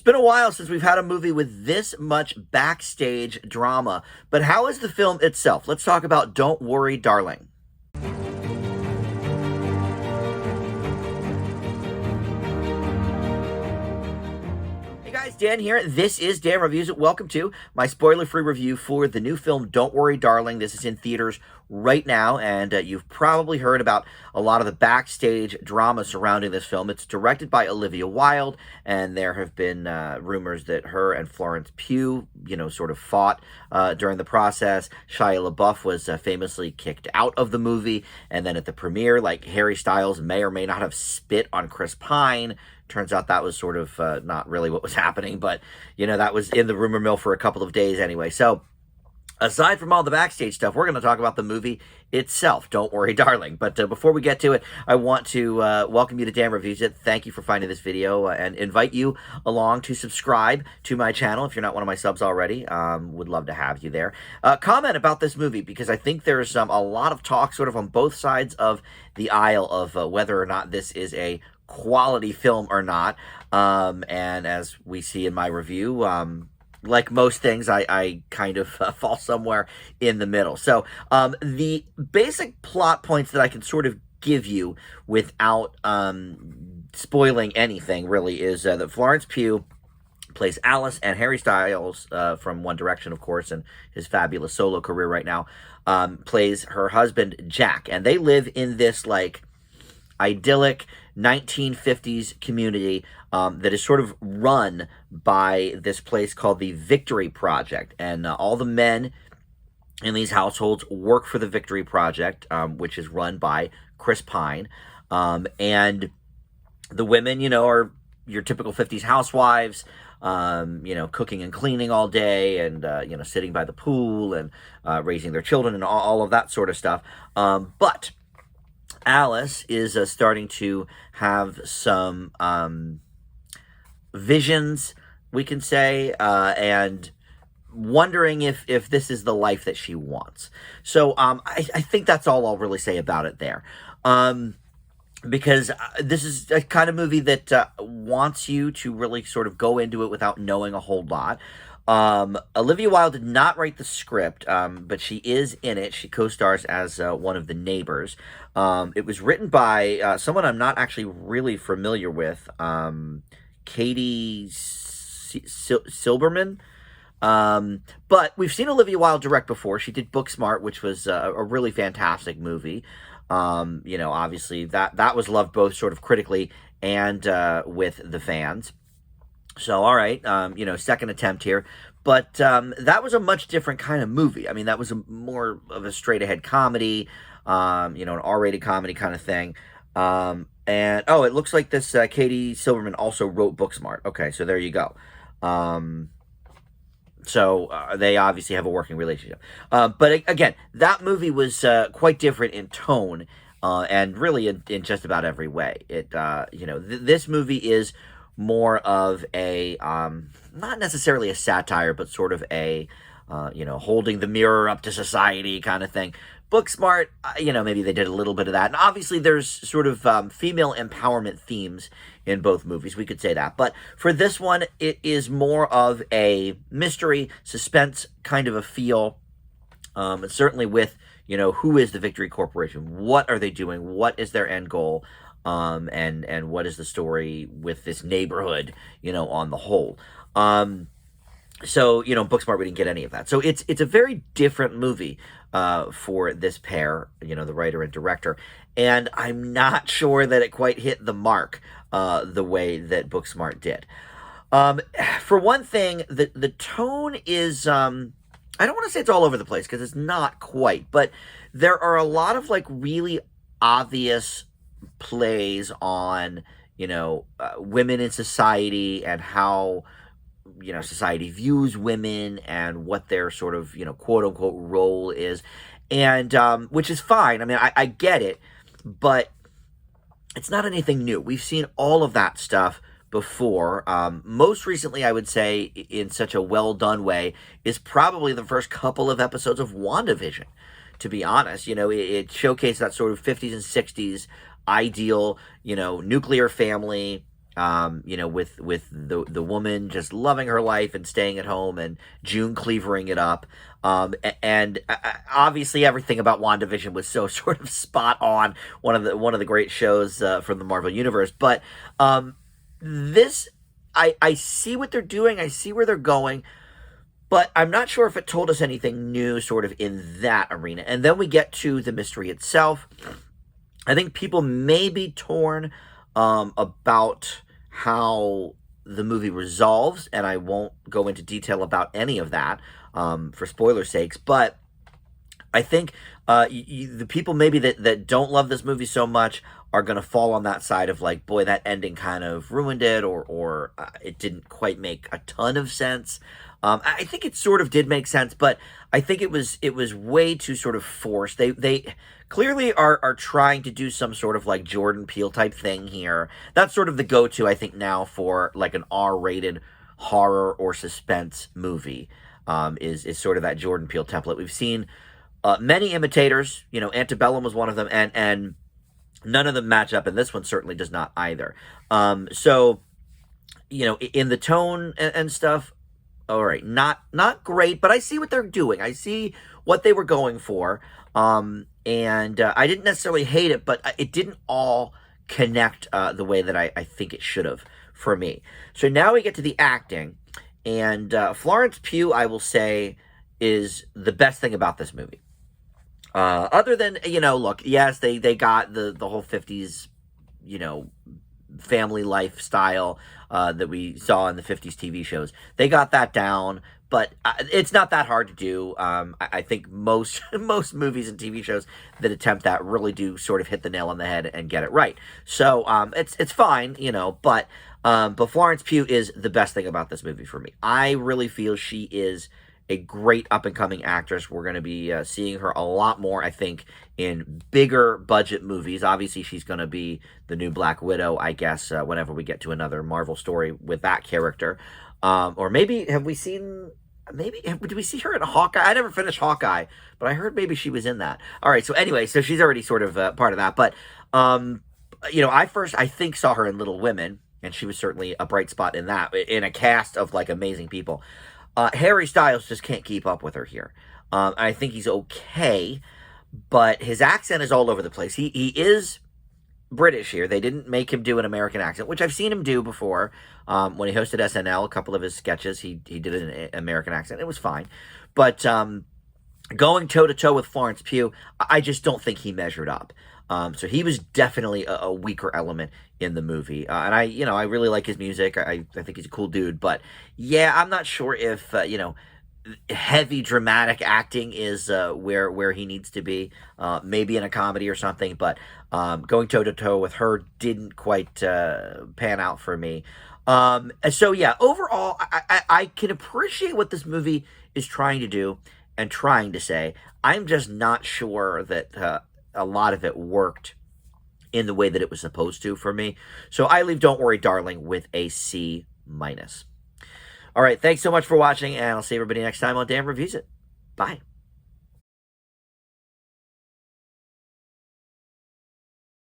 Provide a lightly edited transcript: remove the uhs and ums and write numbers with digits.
It's been a while since we've had a movie with this much backstage drama, but how is the film itself? Let's talk about Don't Worry, Darling. Hey guys, Dan here. This is Dan Reviews It. Welcome to my spoiler-free review for the new film Don't Worry, Darling. This is in theaters right now, and you've probably heard about a lot of the backstage drama surrounding this film. It's directed by Olivia Wilde, and there have been rumors that her and Florence Pugh, sort of fought during the process. Shia LaBeouf was famously kicked out of the movie, and then at the premiere, Harry Styles may or may not have spit on Chris Pine. Turns out that was sort of not really what was happening, but, that was in the rumor mill for a couple of days anyway. So, aside from all the backstage stuff, we're going to talk about the movie itself, Don't Worry, Darling. But before we get to it, I want to welcome you to Dan Reviews It. Thank you for finding this video and invite you along to subscribe to my channel if you're not one of my subs already. Would love to have you there. Comment about this movie, because I think there's a lot of talk sort of on both sides of the aisle of whether or not this is a quality film or not. And as we see in my review, like most things, I kind of fall somewhere in the middle. So the basic plot points that I can sort of give you without spoiling anything really is that Florence Pugh plays Alice, and Harry Styles from One Direction, of course, and his fabulous solo career right now, plays her husband Jack, and they live in this idyllic 1950s community that is sort of run by this place called the Victory Project. And all the men in these households work for the Victory Project, which is run by Chris Pine. And the women, are your typical 50s housewives, cooking and cleaning all day, and, sitting by the pool and raising their children and all of that sort of stuff. But Alice is starting to have some visions, we can say, and wondering if this is the life that she wants. So I think that's all I'll really say about it there. Because this is a kind of movie that wants you to really sort of go into it without knowing a whole lot. Olivia Wilde did not write the script, but she is in it. She co-stars as one of the neighbors. It was written by someone I'm not actually really familiar with, Katie Silberman. But we've seen Olivia Wilde direct before. She did Booksmart, which was a really fantastic movie. Obviously that was loved both sort of critically and with the fans. So, all right, second attempt here. But that was a much different kind of movie. I mean, that was more of a straight-ahead comedy, an R-rated comedy kind of thing. And, it looks like this Katie Silberman also wrote Booksmart. Okay, so there you go. So they obviously have a working relationship. But, again, that movie was quite different in tone and really in just about every way. This movie is more of a, not necessarily a satire, but sort of a, holding the mirror up to society kind of thing. Booksmart, maybe they did a little bit of that. And obviously there's sort of female empowerment themes in both movies. We could say that. But for this one, it is more of a mystery, suspense kind of a feel. Certainly with, who is the Victory Corporation? What are they doing? What is their end goal? And what is the story with this neighborhood, on the whole. So, Booksmart, we didn't get any of that. So it's a very different movie for this pair, the writer and director. And I'm not sure that it quite hit the mark the way that Booksmart did. For one thing, the tone is, I don't want to say it's all over the place, because it's not quite. But there are a lot of, really obvious plays on, women in society and how, society views women and what their sort of, quote unquote role is. And, which is fine. I mean, I get it, but it's not anything new. We've seen all of that stuff before. Most recently, I would say, in such a well done way, is probably the first couple of episodes of WandaVision. To be honest, it showcased that sort of 50s and 60s ideal, nuclear family, with the woman just loving her life and staying at home, and June cleavering it up. And obviously everything about WandaVision was so sort of spot on, one of the great shows from the Marvel Universe. But this, I see what they're doing, I see where they're going, but I'm not sure if it told us anything new sort of in that arena. And then we get to the mystery itself. I think people may be torn about how the movie resolves, and I won't go into detail about any of that for spoiler sakes, but I think the people maybe that don't love this movie so much are going to fall on that side of like, boy, that ending kind of ruined it, or it didn't quite make a ton of sense. I think it sort of did make sense, but I think it was way too sort of forced. They clearly are trying to do some sort of like Jordan Peele type thing here. That's sort of the go-to, I think, now for like an R-rated horror or suspense movie, is sort of that Jordan Peele template. We've seen many imitators. Antebellum was one of them, and none of them match up, and this one certainly does not either. So, in the tone and stuff, all right, not great, but I see what they're doing. I see what they were going for, and I didn't necessarily hate it, but it didn't all connect the way that I think it should have for me. So now we get to the acting, and Florence Pugh, I will say, is the best thing about this movie. Other than, look, yes, they got the whole 50s, family lifestyle that we saw in the 50s TV shows. They got that down, but it's not that hard to do. I think most movies and TV shows that attempt that really do sort of hit the nail on the head and get it right. So it's fine, but Florence Pugh is the best thing about this movie for me. I really feel she is a great up-and-coming actress. We're going to be seeing her a lot more, I think, in bigger budget movies. Obviously, she's going to be the new Black Widow, I guess, whenever we get to another Marvel story with that character. Or maybe, did we see her in Hawkeye? I never finished Hawkeye, but I heard maybe she was in that. All right, so anyway, so she's already sort of part of that. But, I first, I think, saw her in Little Women, and she was certainly a bright spot in that, in a cast of, like, amazing people. Harry Styles just can't keep up with her here. I think he's okay, but his accent is all over the place. He is British here. They didn't make him do an American accent, which I've seen him do before. When he hosted SNL, a couple of his sketches, he did an American accent. It was fine. But going toe-to-toe with Florence Pugh, I just don't think he measured up. So he was definitely a weaker element in the movie. And I really like his music. I think he's a cool dude. But yeah, I'm not sure if, heavy dramatic acting is where he needs to be. Maybe in a comedy or something. But going toe-to-toe with her didn't quite pan out for me. So yeah, overall, I can appreciate what this movie is trying to do and trying to say. I'm just not sure that a lot of it worked in the way that it was supposed to for me. So I leave Don't Worry, Darling with a C-. All right, thanks so much for watching, and I'll see everybody next time on Dan Reviews It. Bye.